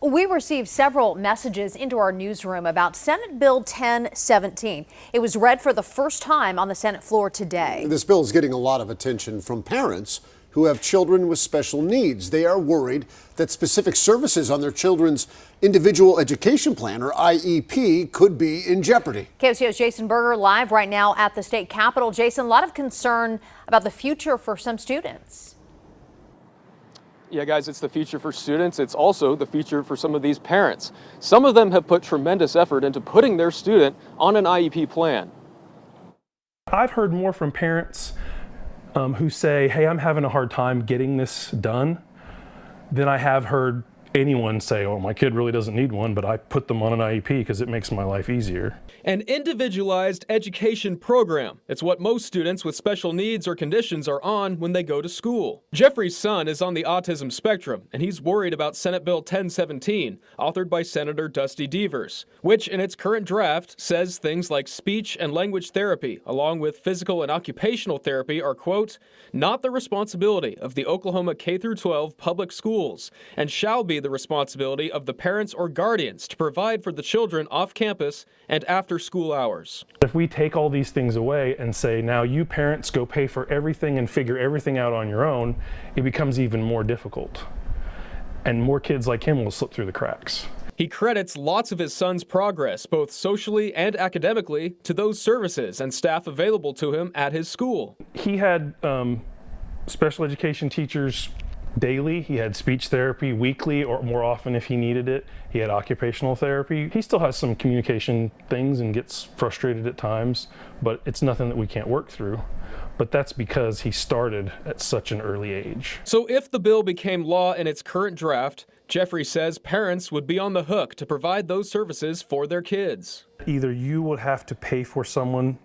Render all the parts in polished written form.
We received several messages into our newsroom about Senate Bill 1017. It was read for the first time on the Senate floor today. This bill is getting a lot of attention from parents who have children with special needs. They are worried that specific services on their children's individual education plan, or IEP, could be in jeopardy. KOCO's Jason Berger live right now at the state capitol. Jason, a lot of concern about the future for some students. Yeah, guys, it's the future for students. It's also the future for some of these parents. Some of them have put tremendous effort into putting their student on an IEP plan. I've heard more from parents who say, hey, I'm having a hard time getting this done, than I have heard anyone say, oh, my kid really doesn't need one, but I put them on an IEP because it makes my life easier. An individualized education program. It's what most students with special needs or conditions are on when they go to school. Jeffrey's son is on the autism spectrum, and he's worried about Senate Bill 1017, authored by Senator Dusty Deevers, which in its current draft says things like speech and language therapy, along with physical and occupational therapy, are, quote, not the responsibility of the Oklahoma K-12 public schools, and shall be the responsibility of the parents or guardians to provide for the children off campus and after school hours. If we take all these things away and say, now you parents go pay for everything and figure everything out on your own, it becomes even more difficult. And more kids like him will slip through the cracks. He credits lots of his son's progress, both socially and academically, to those services and staff available to him at his school. He had special education teachers daily. He had speech therapy weekly or more often if he needed it. He had occupational therapy. He still has some communication things and gets frustrated at times, but it's nothing that we can't work through. But that's because he started at such an early age. So if the bill became law in its current draft, Jeffrey says parents would be on the hook to provide those services for their kids. Either you would have to pay for someone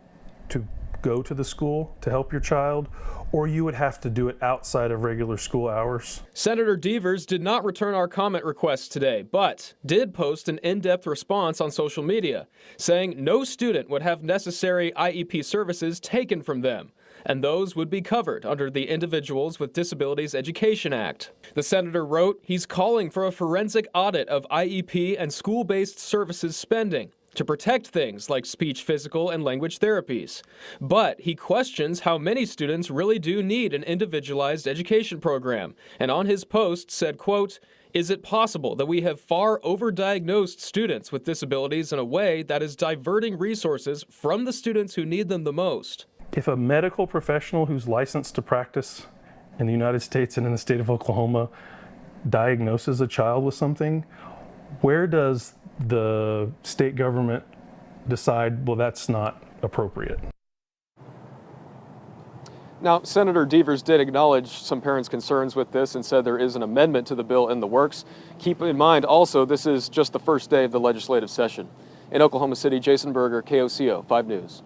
to go to the school to help your child, or you would have to do it outside of regular school hours. Senator Deevers did not return our comment request today, but did post an in-depth response on social media, saying no student would have necessary IEP services taken from them, and those would be covered under the Individuals with Disabilities Education Act. The senator wrote he's calling for a forensic audit of IEP and school-based services spending to protect things like speech, physical, and language therapies. But he questions how many students really do need an individualized education program, and on his post said, quote, is it possible that we have far overdiagnosed students with disabilities in a way that is diverting resources from the students who need them the most? If a medical professional who's licensed to practice in the United States and in the state of Oklahoma diagnoses a child with something, where does the state government decide, well, that's not appropriate? Now, Senator Deevers did acknowledge some parents' concerns with this and said there is an amendment to the bill in the works. Keep in mind also, this is just the first day of the legislative session. In Oklahoma City, Jason Berger, KOCO 5 News.